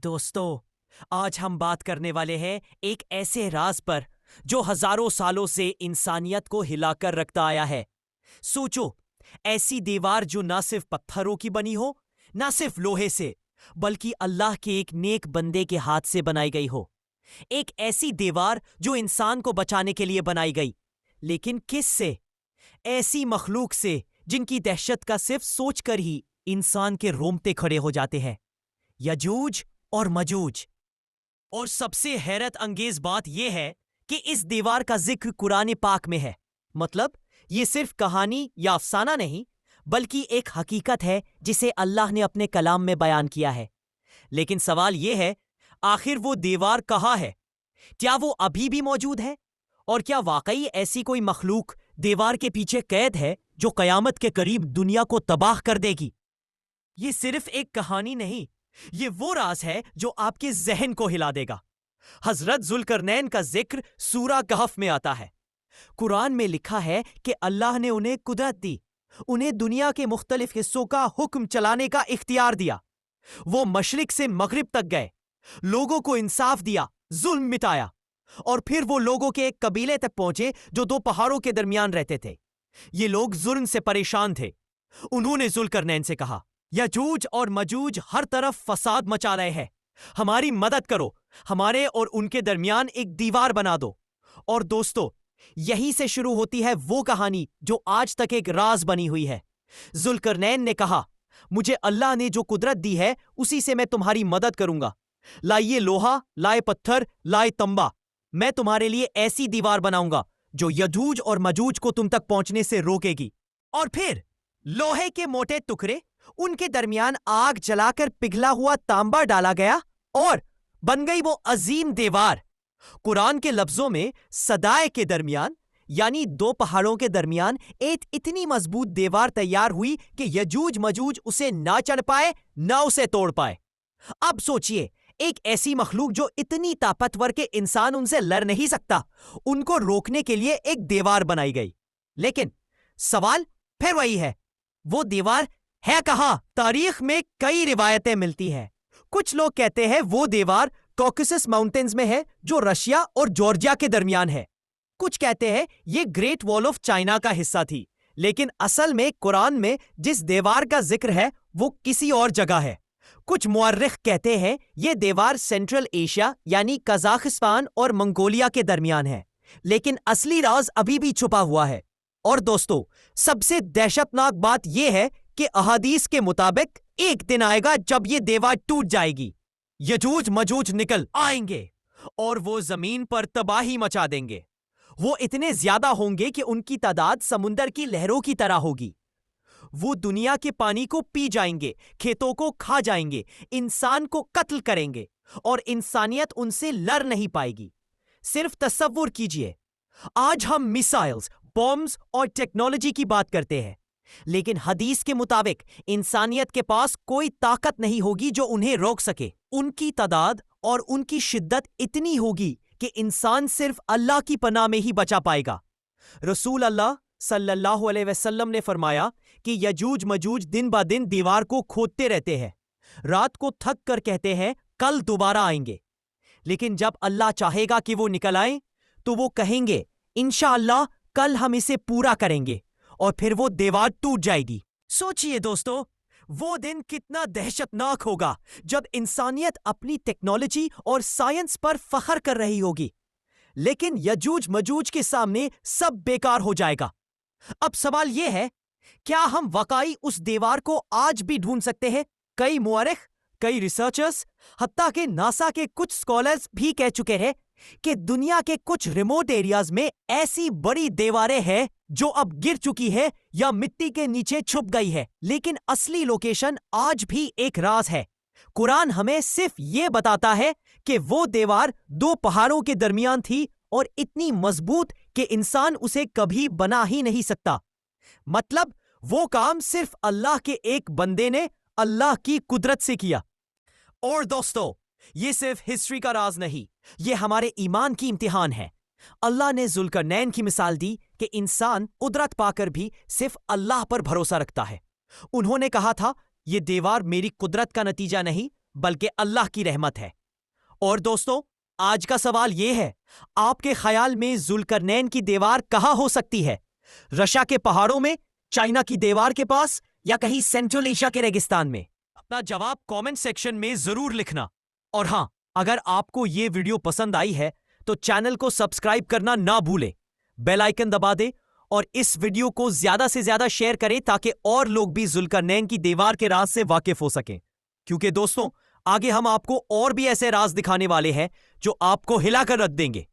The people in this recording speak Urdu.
دوستو، آج ہم بات کرنے والے ہیں ایک ایسے راز پر جو ہزاروں سالوں سے انسانیت کو ہلا کر رکھتا آیا ہے۔ سوچو، ایسی دیوار جو نہ صرف پتھروں کی بنی ہو، نہ صرف لوہے سے، بلکہ اللہ کے ایک نیک بندے کے ہاتھ سے بنائی گئی ہو۔ ایک ایسی دیوار جو انسان کو بچانے کے لیے بنائی گئی، لیکن کس سے؟ ایسی مخلوق سے جن کی دہشت کا صرف سوچ کر ہی انسان کے رونگٹے کھڑے ہو جاتے ہیں، یجوج اور مجوج۔ اور سب سے حیرت انگیز بات یہ ہے کہ اس دیوار کا ذکر قرآن پاک میں ہے۔ مطلب یہ صرف کہانی یا افسانہ نہیں، بلکہ ایک حقیقت ہے جسے اللہ نے اپنے کلام میں بیان کیا ہے۔ لیکن سوال یہ ہے، آخر وہ دیوار کہاں ہے؟ کیا وہ ابھی بھی موجود ہے؟ اور کیا واقعی ایسی کوئی مخلوق دیوار کے پیچھے قید ہے جو قیامت کے قریب دنیا کو تباہ کر دے گی؟ یہ صرف ایک کہانی نہیں، یہ وہ راز ہے جو آپ کے ذہن کو ہلا دے گا۔ حضرت ذوالقرنین کا ذکر سورہ کہف میں آتا ہے۔ قرآن میں لکھا ہے کہ اللہ نے انہیں قدرت دی، انہیں دنیا کے مختلف حصوں کا حکم چلانے کا اختیار دیا۔ وہ مشرق سے مغرب تک گئے، لوگوں کو انصاف دیا، ظلم مٹایا، اور پھر وہ لوگوں کے ایک قبیلے تک پہنچے جو دو پہاڑوں کے درمیان رہتے تھے۔ یہ لوگ ظلم سے پریشان تھے۔ انہوں نے ذوالقرنین سے کہا، یجوج اور مجوج ہر طرف فساد مچا رہے ہیں، ہماری مدد کرو، ہمارے اور ان کے درمیان ایک دیوار بنا دو۔ اور دوستو، یہی سے شروع ہوتی ہے وہ کہانی جو آج تک ایک راز بنی ہوئی ہے۔ ذوالقرنین نے کہا، مجھے اللہ نے جو قدرت دی ہے اسی سے میں تمہاری مدد کروں گا۔ لائیے لوہا، لائے پتھر، لائے تنبا، میں تمہارے لیے ایسی دیوار بناؤں گا جو یجوج اور مجوج کو تم تک پہنچنے سے روکے گی۔ اور پھر لوہے کے موٹے ٹکڑے، ان کے درمیان آگ جلا کر پگھلا ہوا تانبا ڈالا گیا اور بن گئی وہ عظیم دیوار۔ قرآن کے لفظوں میں صدائے کے درمیان، یعنی دو پہاڑوں کے درمیان ایک اتنی مضبوط دیوار تیار ہوئی کہ یجوج مجوج اسے نہ چڑھ پائے نہ اسے توڑ پائے۔ اب سوچئے، ایک ایسی مخلوق جو اتنی طاقتور کہ انسان ان سے لڑ نہیں سکتا، ان کو روکنے کے لیے ایک دیوار بنائی گئی۔ لیکن سوال پھر وہی ہے، وہ دیوار ہے کہاں؟ تاریخ میں کئی روایتیں ملتی ہیں۔ کچھ لوگ کہتے ہیں وہ دیوار کوکسس ماؤنٹینز میں ہے جو رشیا اور جارجیا کے درمیان ہے۔ کچھ کہتے ہیں یہ گریٹ وال آف چائنا کا حصہ تھی، لیکن اصل میں قرآن میں جس دیوار کا ذکر ہے وہ کسی اور جگہ ہے۔ کچھ مورخ کہتے ہیں یہ دیوار سینٹرل ایشیا یعنی قزاقستان اور منگولیا کے درمیان ہے، لیکن اصلی راز ابھی بھی چھپا ہوا ہے۔ اور دوستو، سب سے دہشت ناک بات یہ ہے کہ احادیث کے مطابق ایک دن آئے گا جب یہ دیوار ٹوٹ جائے گی، یجوج مجوج نکل آئیں گے اور وہ زمین پر تباہی مچا دیں گے۔ وہ اتنے زیادہ ہوں گے کہ ان کی تعداد سمندر کی لہروں کی طرح ہوگی۔ وہ دنیا کے پانی کو پی جائیں گے، کھیتوں کو کھا جائیں گے، انسان کو قتل کریں گے، اور انسانیت ان سے لڑ نہیں پائے گی۔ صرف تصور کیجئے، آج ہم میسائلز، بومز اور ٹیکنالوجی کی بات کرتے ہیں، لیکن حدیث کے مطابق انسانیت کے پاس کوئی طاقت نہیں ہوگی جو انہیں روک سکے۔ ان کی تعداد اور ان کی شدت اتنی ہوگی کہ انسان صرف اللہ کی پناہ میں ہی بچا پائے گا۔ رسول اللہ صلی اللہ علیہ وسلم نے فرمایا کہ یجوج مجوج دن با دن دیوار کو کھودتے رہتے ہیں، رات کو تھک کر کہتے ہیں کل دوبارہ آئیں گے، لیکن جب اللہ چاہے گا کہ وہ نکل آئیں تو وہ کہیں گے انشاءاللہ کل ہم اسے پورا کریں گے، اور پھر وہ دیوار ٹوٹ جائے گی۔ سوچئے دوستو، وہ دن کتنا دہشت ناک ہوگا جب انسانیت اپنی ٹیکنالوجی اور سائنس پر فخر کر رہی ہوگی، لیکن یجوج مجوج کے سامنے سب بیکار ہو جائے گا۔ اب سوال یہ ہے، کیا ہم واقعی اس دیوار کو آج بھی ڈھونڈ سکتے ہیں؟ کئی مورخ، کئی ریسرچرز، حتیٰ کہ ناسا کے کچھ اسکالرز بھی کہہ چکے ہیں کہ دنیا کے کچھ ریموٹ ایریاز میں ایسی بڑی دیواریں ہیں جو اب گر چکی ہے یا مٹی کے نیچے چھپ گئی ہے، لیکن اصلی لوکیشن آج بھی ایک راز ہے۔ قرآن ہمیں صرف یہ بتاتا ہے کہ وہ دیوار دو پہاڑوں کے درمیان تھی اور اتنی مضبوط کہ انسان اسے کبھی بنا ہی نہیں سکتا۔ مطلب وہ کام صرف اللہ کے ایک بندے نے اللہ کی قدرت سے کیا۔ اور دوستو، یہ صرف ہسٹری کا راز نہیں، یہ ہمارے ایمان کی امتحان ہے۔ اللہ نے ذوالقرنین کی مثال دی کہ انسان قدرت پا کر بھی صرف اللہ پر بھروسہ رکھتا ہے۔ انہوں نے کہا تھا، یہ دیوار میری قدرت کا نتیجہ نہیں بلکہ اللہ کی رحمت ہے۔ اور دوستو، آج کا سوال یہ ہے، آپ کے خیال میں ذوالقرنین کی دیوار کہاں ہو سکتی ہے؟ رشیا کے پہاڑوں میں، چائنا کی دیوار کے پاس، یا کہیں سینٹرل ایشیا کے ریگستان میں؟ اپنا جواب کامنٹ سیکشن میں ضرور لکھنا۔ اور ہاں، اگر آپ کو یہ ویڈیو پسند آئی ہے تو چینل کو سبسکرائب کرنا نہ بھولیں، بیل آئیکن دبا دیں اور اس ویڈیو کو زیادہ سے زیادہ شیئر کریں تاکہ اور لوگ بھی ذوالقرنین کی دیوار کے راز سے واقف ہو سکیں۔ کیونکہ دوستوں، آگے ہم آپ کو اور بھی ایسے راز دکھانے والے ہیں جو آپ کو ہلا کر رکھ دیں گے۔